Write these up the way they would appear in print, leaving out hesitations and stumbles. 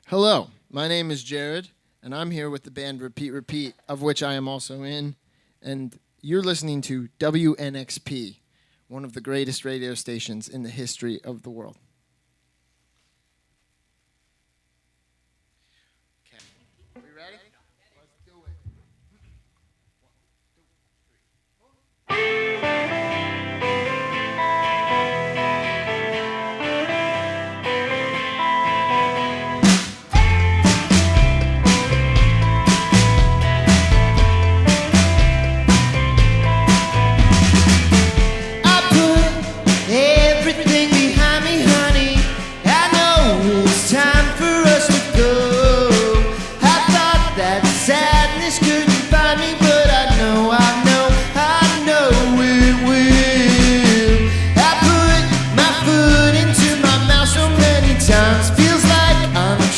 Hello, my name is Jared, and I'm here with the band Repeat Repeat, of which I am also in, and you're listening to WNXP, one of the greatest radio stations in the history of the world. Okay, are we ready? Let's do it.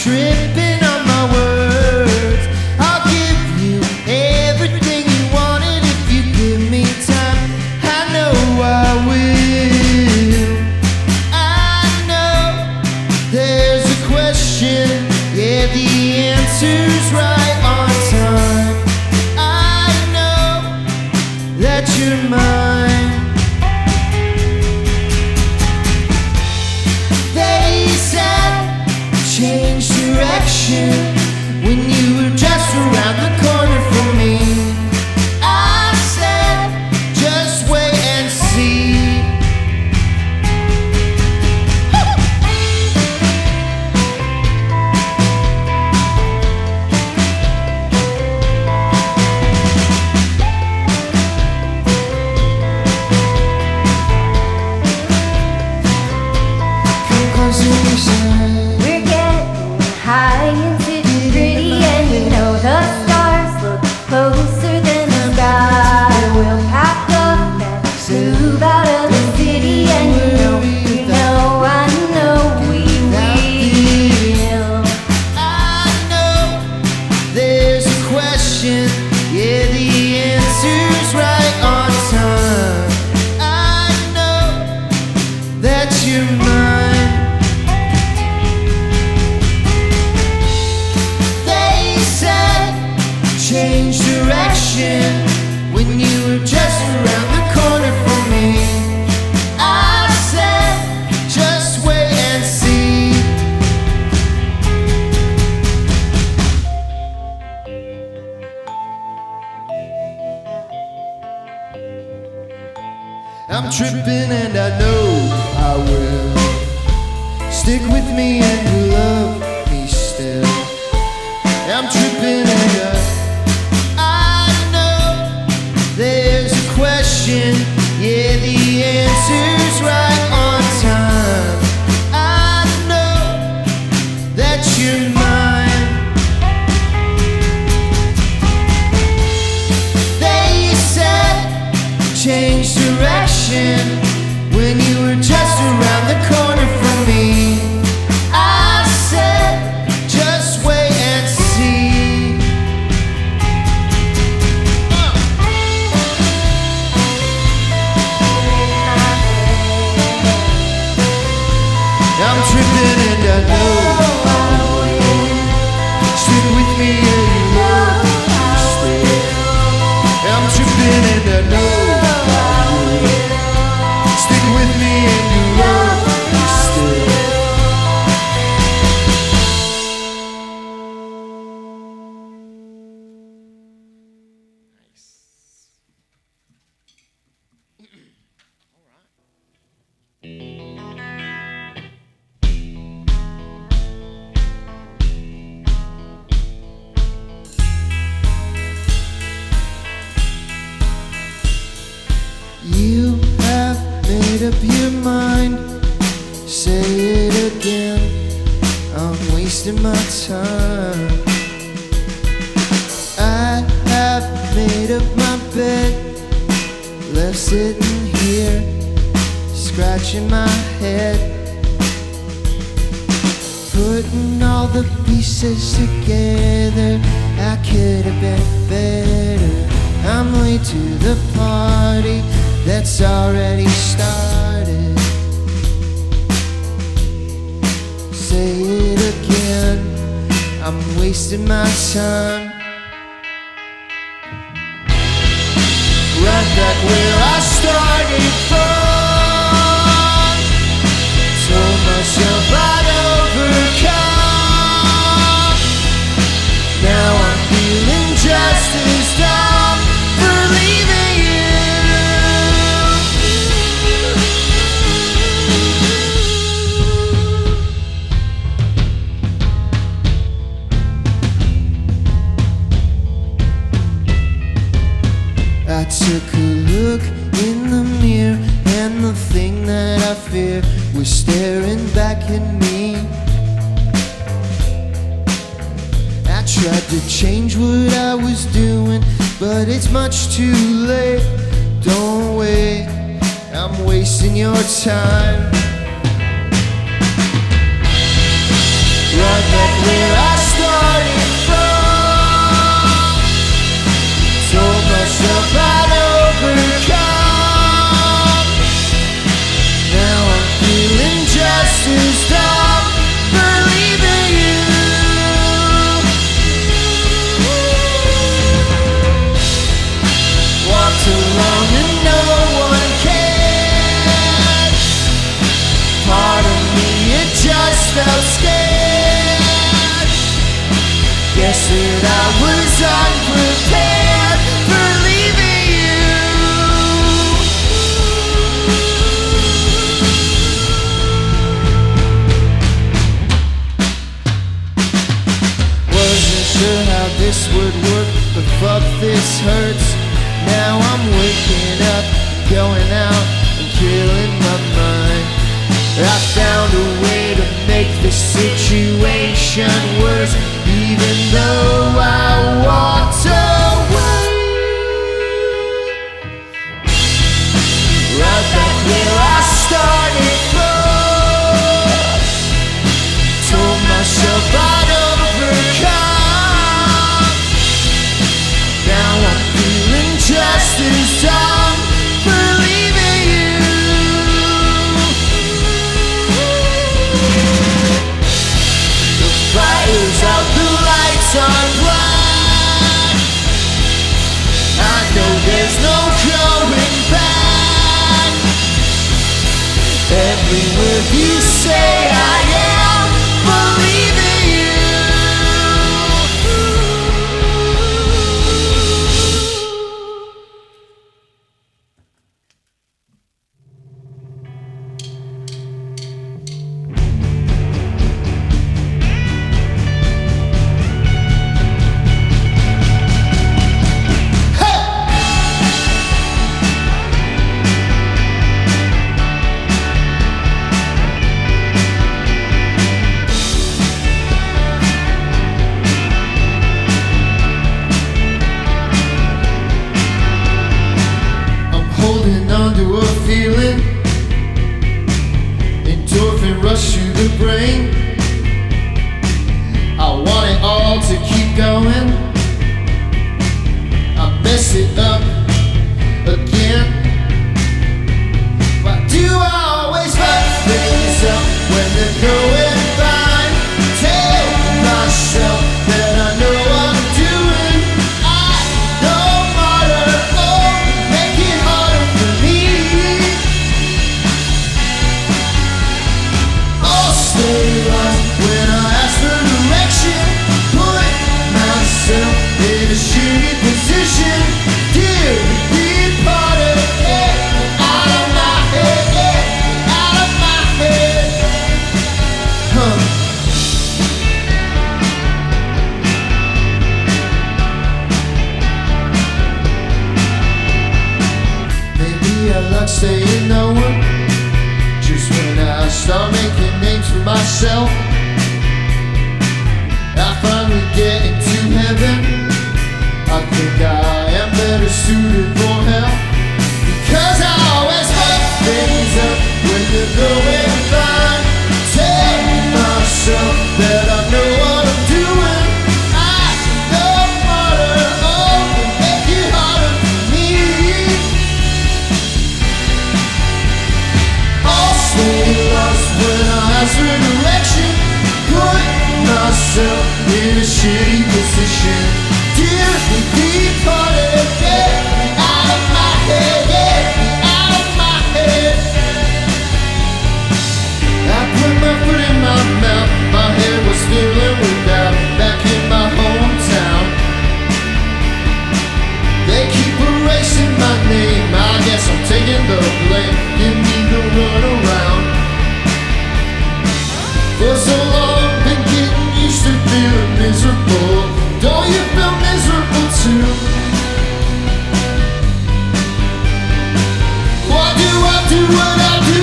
Trippin on my words. I'll give you everything you wanted if you give me time. I know I will. I know there's a question, yeah, the answer's right on time. I know that you're mine. They said change direction when you were just around the corner from me. I said, just wait and see. Come closer, you said. High and it's pretty, and you know the stars look closer than the sky. We'll pack up and move out of the city, and you know, I know we will. I know there's a question, yeah, the answer's right on time. I know that you're mine. Change direction when you were just around the corner from me. I said, just wait and see. I'm tripping and I know I will. Stick with me and you love me still. I'm tripping and I know there's a question, yeah, the answer's right on time. I know that you're mine. They said change direction when you were just around the corner from me. I said just wait and see. I'm tripping and I know stick with me and you love me still. I'm tripping and I know stick with me and you love me still. Nice. All right. You have made up your mind. Say it again. I'm wasting my time. I have made up my bed. Left sitting here, scratching my head, putting all the pieces together. I could have been better. I'm late to the party that's already started. Say it again. wasting my time. Right back where I started from. Told myself I'd overcome. Now I'm feeling just as dumb for leaving you. I took a look in the mirror, and the thing that I fear was staring back at me. I tried to change what I was doing, but it's much too late. Don't wait, I'm wasting your time. Right back where I started from. Told myself I'd overcome. Now I'm feeling just as dumb for leaving you. Walked along and no one cared. Part of me, it just felt scared. Guess that I was unprepared for leaving you. Wasn't sure how this would work, but fuck, this hurts. Now I'm waking up, going out and killing my mind. I found a way to make the situation worse, even though I walked away. Right back where I started from. Told myself I'd overcome. Now I'm feeling just as dumb for leaving you. The fire's out, the lights are black. I know there's no going back. Every word you say I am believing you. myself in a shitty position. Dear, we departed, get me out of my head, get me out of my head. I put my foot in my mouth, my head was feeling without, back in my hometown. They keep erasing my name, I guess I'm taking the blame, give me the runaround. For so long, been getting used to feeling miserable. Don't you feel miserable too? Why do I do what I do?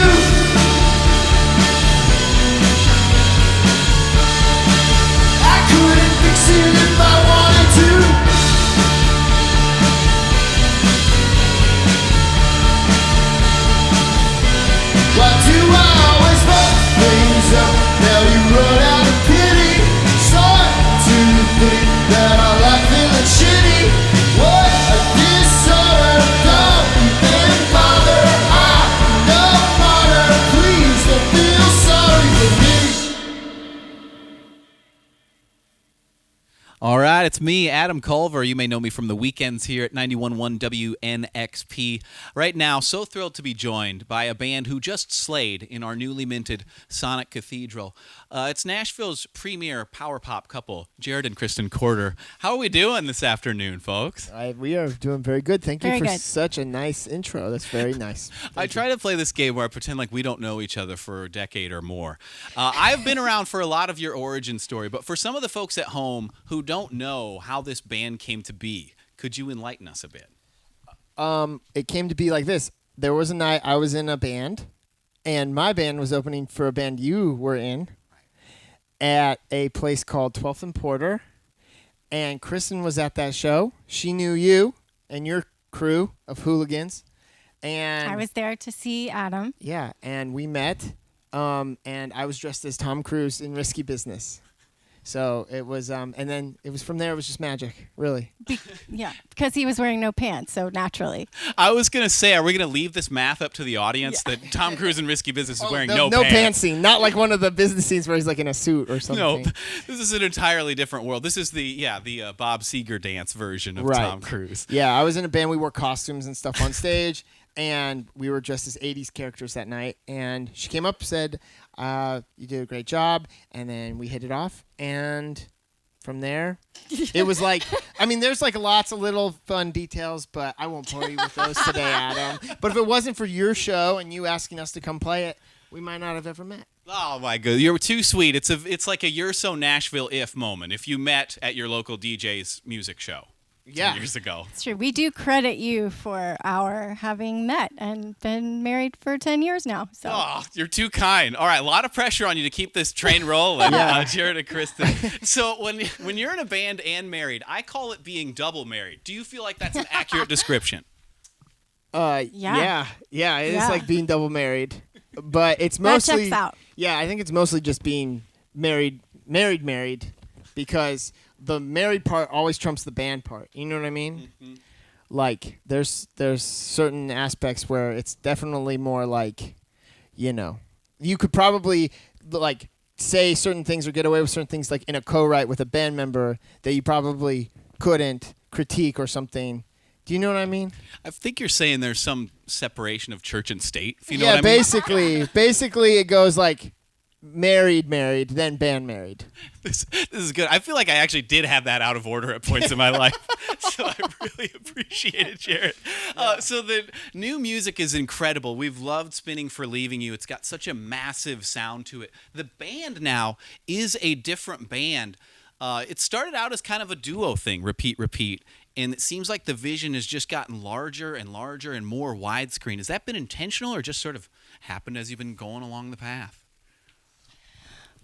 I couldn't fix it if I wanted to. Why do I always fuck things up? Now you run out of pity. Start to think that I like feeling shitty. What a disorder, don't even bother. I no martyr, please don't feel sorry for me. All right, it's me, Adam Culver. You may know me from the weekends here at 91.1 WNXP. Right now, so thrilled to be joined by a band who just slayed in our newly minted Sonic Cathedral. It's Nashville's premier power pop couple, Jared and Kristen Corder. How are we doing this afternoon, folks? We are doing very good. Thank you Very for good. such a nice intro. That's very nice. I try to play this game where I pretend like we don't know each other for a decade or more. I've been around for a lot of your origin story, but for some of the folks at home who don't know how this band came to be, could you enlighten us a bit? It came to be like this. There was a night I was in a band, and my band was opening for a band you were in at a place called 12th and Porter, and Kristen was at that show. She knew you and your crew of hooligans, and I was there to see Adam. yeah, and we met, and I was dressed as Tom Cruise in Risky Business. So it was, and then it was from there. It was just magic, really. Yeah, because he was wearing no pants, so naturally. I was going to say, are we going to leave this math up to the audience that Tom Cruise in Risky Business is wearing no pants? pants scene, not like one of the business scenes where he's like in a suit or something. No, this is an entirely different world. This is the Bob Seger dance version of Right. Tom Cruise. Yeah, I was in a band. We wore costumes and stuff on stage, and we were dressed as 80s characters that night. And she came up, said, you did a great job, and then we hit it off. And from there, it was like, I mean, there's like lots of little fun details, but I won't bore you with those today, Adam. But if it wasn't for your show and you asking us to come play it, we might not have ever met. Oh my god, you're too sweet. It's like a "You're So Nashville" if moment. If you met at your local DJ's music show 10 years ago. It's true. We do credit you for our having met and been married for 10 years now. So Oh, you're too kind. All right, a lot of pressure on you to keep this train rolling, Jared and Kristen. So when you're in a band and married, I call it being double married. Do you feel like that's an accurate description? Yeah, it is Yeah. like being double married, but it's that mostly checks out. Yeah, I think it's mostly just being married, because the married part always trumps the band part. You know what I mean? Mm-hmm. Like there's certain aspects where it's definitely more like, you could probably like say certain things or get away with certain things like in a co-write with a band member that you probably couldn't critique or something. Do you know what I mean? I think you're saying there's some separation of church and state, if you know what I mean. basically it goes like married, then band married. This is good. I feel like I actually did have that out of order at points in my life, so I really appreciate it, Jared. So the new music is incredible. We've loved Spinning for Leaving You. It's got such a massive sound to it. The band now is a different band. It started out as kind of a duo thing, repeat, and it seems like the vision has just gotten larger and larger and more widescreen. Has that been intentional or just sort of happened as you've been going along the path?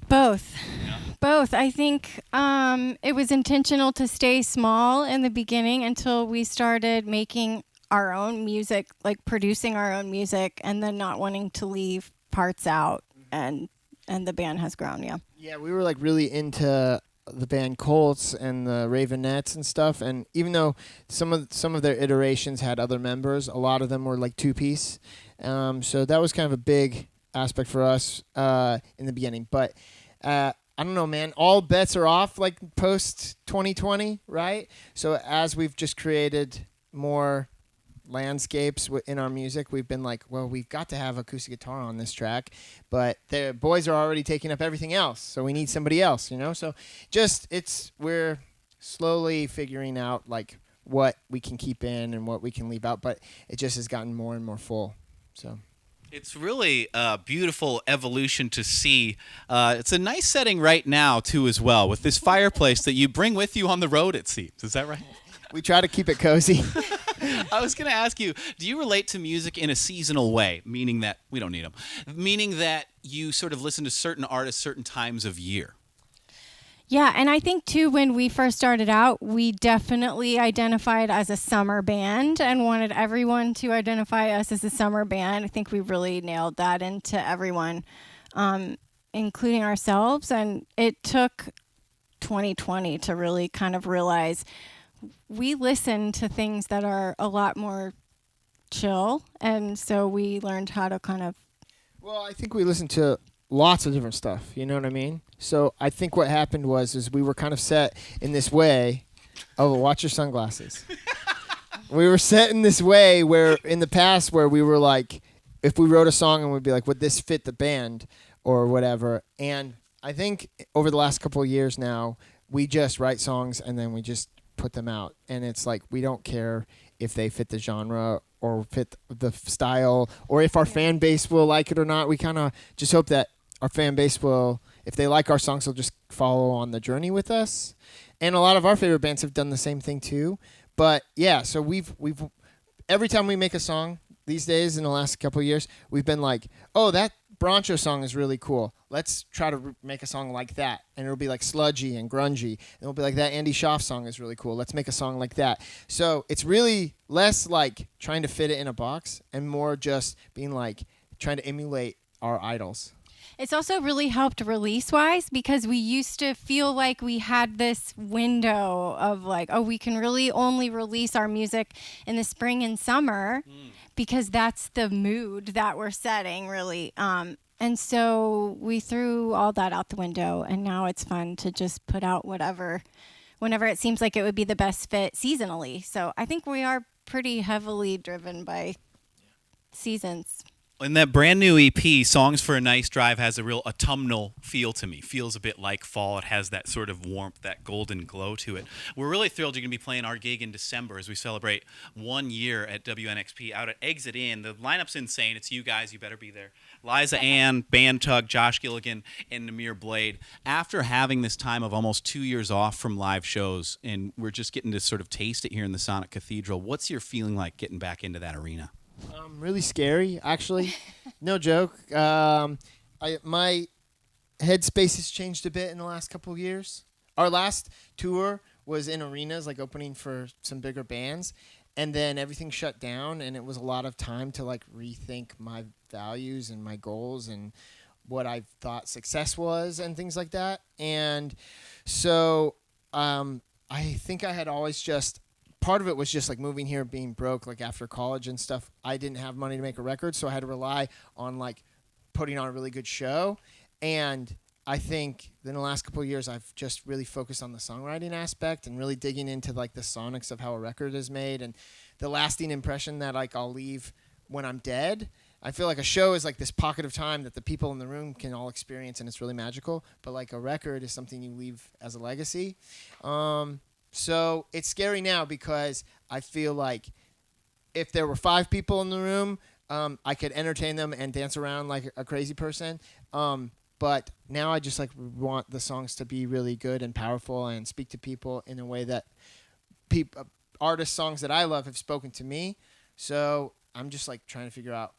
Both. I think it was intentional to stay small in the beginning until we started making our own music, like producing our own music, and then not wanting to leave parts out, and the band has grown. Yeah, we were like really into the band Colts and the Ravenettes and stuff, and even though some of their iterations had other members, a lot of them were like two-piece. So that was kind of a big aspect for us in the beginning. But I I don't know, man. All bets are off, like post 2020, right? So as we've just created more landscapes in our music, we've been like, well, we've got to have acoustic guitar on this track, but the boys are already taking up everything else, so we need somebody else, So we're slowly figuring out like what we can keep in and what we can leave out, but it just has gotten more and more full. So. It's really a beautiful evolution to see. It's a nice setting right now, too, as well, with this fireplace that you bring with you on the road, it seems. Is that right? We try to keep it cozy. I was going to ask you, do you relate to music in a seasonal way, meaning that we don't need them, meaning that you sort of listen to certain artists certain times of year? Yeah, and I think, too, when we first started out, we definitely identified as a summer band and wanted everyone to identify us as a summer band. I think we really nailed that into everyone, including ourselves. And it took 2020 to really kind of realize we listen to things that are a lot more chill. And so we learned how to kind of... Well, I think we listened to lots of different stuff, you know what I mean? So I think what happened is we were kind of set in this way. Oh, watch your sunglasses. We were set in this way where in the past where we were like, if we wrote a song and we'd be like, would this fit the band or whatever? And I think over the last couple of years now, we just write songs and then we just put them out. And it's like, we don't care if they fit the genre or fit the style or if our fan base will like it or not. We kind of just hope that our fan base will, if they like our songs, they'll just follow on the journey with us. And a lot of our favorite bands have done the same thing too. But yeah, so we've every time we make a song these days in the last couple of years, we've been like, oh, that Broncho song is really cool. Let's try to make a song like that. And it'll be like sludgy and grungy. And it'll be like, that Andy Schaaf song is really cool. Let's make a song like that. So it's really less like trying to fit it in a box and more just being like trying to emulate our idols. It's also really helped release-wise because we used to feel like we had this window of like, oh, we can really only release our music in the spring and summer because that's the mood that we're setting, really. And so we threw all that out the window, and now it's fun to just put out whatever, whenever it seems like it would be the best fit seasonally. So I think we are pretty heavily driven by seasons. And that brand new EP, Songs for a Nice Drive, has a real autumnal feel to me. Feels a bit like fall. It has that sort of warmth, that golden glow to it. We're really thrilled you're going to be playing our gig in December as we celebrate 1 year at WNXP out at Exit Inn. The lineup's insane. It's you guys. You better be there. Liza Ann, Band Tug, Josh Gilligan, and Namir Blade. After having this time of almost 2 years off from live shows, and we're just getting to sort of taste it here in the Sonic Cathedral, what's your feeling like getting back into that arena? Really scary, actually. No joke. My headspace has changed a bit in the last couple of years. Our last tour was in arenas, like opening for some bigger bands, and then everything shut down, and it was a lot of time to like rethink my values and my goals and what I thought success was and things like that. And so I think I had always just... Part of it was just like moving here, being broke, like after college and stuff. I didn't have money to make a record, so I had to rely on like putting on a really good show. And I think in the last couple of years, I've just really focused on the songwriting aspect and really digging into like the sonics of how a record is made and the lasting impression that like I'll leave when I'm dead. I feel like a show is like this pocket of time that the people in the room can all experience, and it's really magical. But like a record is something you leave as a legacy. So it's scary now because I feel like if there were 5 people in the room, I could entertain them and dance around like a crazy person. But now I just like want the songs to be really good and powerful and speak to people in a way that artist songs that I love have spoken to me. So I'm just like trying to figure out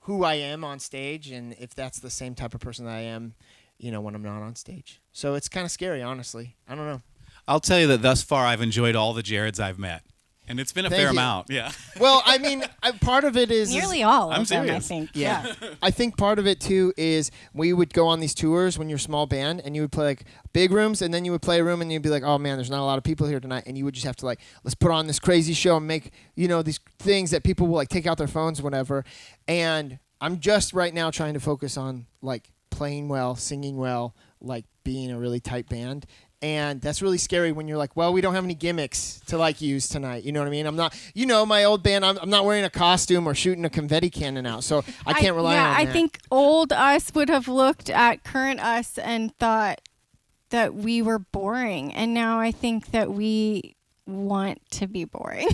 who I am on stage and if that's the same type of person that I am, when I'm not on stage. So it's kind of scary, honestly. I don't know. I'll tell you that thus far I've enjoyed all the Jareds I've met. And it's been a fair amount, yeah. Well, I mean, part of it is... Nearly all I'm of them, serious. I think. Yeah. I think part of it, too, is we would go on these tours when you're a small band, and you would play, like, big rooms, and then you would play a room, and you'd be like, oh, man, there's not a lot of people here tonight. And you would just have to, like, let's put on this crazy show and make, these things that people will, like, take out their phones, whatever. And I'm just right now trying to focus on, like, playing well, singing well, like, being a really tight band. And that's really scary when you're like, well, we don't have any gimmicks to like use tonight. You know what I mean? I'm not, my old band, I'm not wearing a costume or shooting a confetti cannon out. So I can't rely on that. I think old us would have looked at current us and thought that we were boring. And now I think that we want to be boring.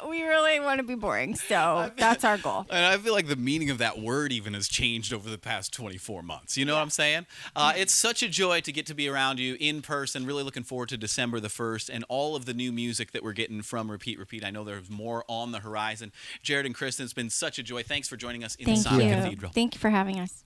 We really want to be boring, so that's our goal. And I feel like the meaning of that word even has changed over the past 24 months. You know what I'm saying? It's such a joy to get to be around you in person. Really looking forward to December the 1st and all of the new music that we're getting from Repeat Repeat. I know there's more on the horizon. Jared and Kristen, it's been such a joy. Thanks for joining us in the Sonic Cathedral. Thank you for having us.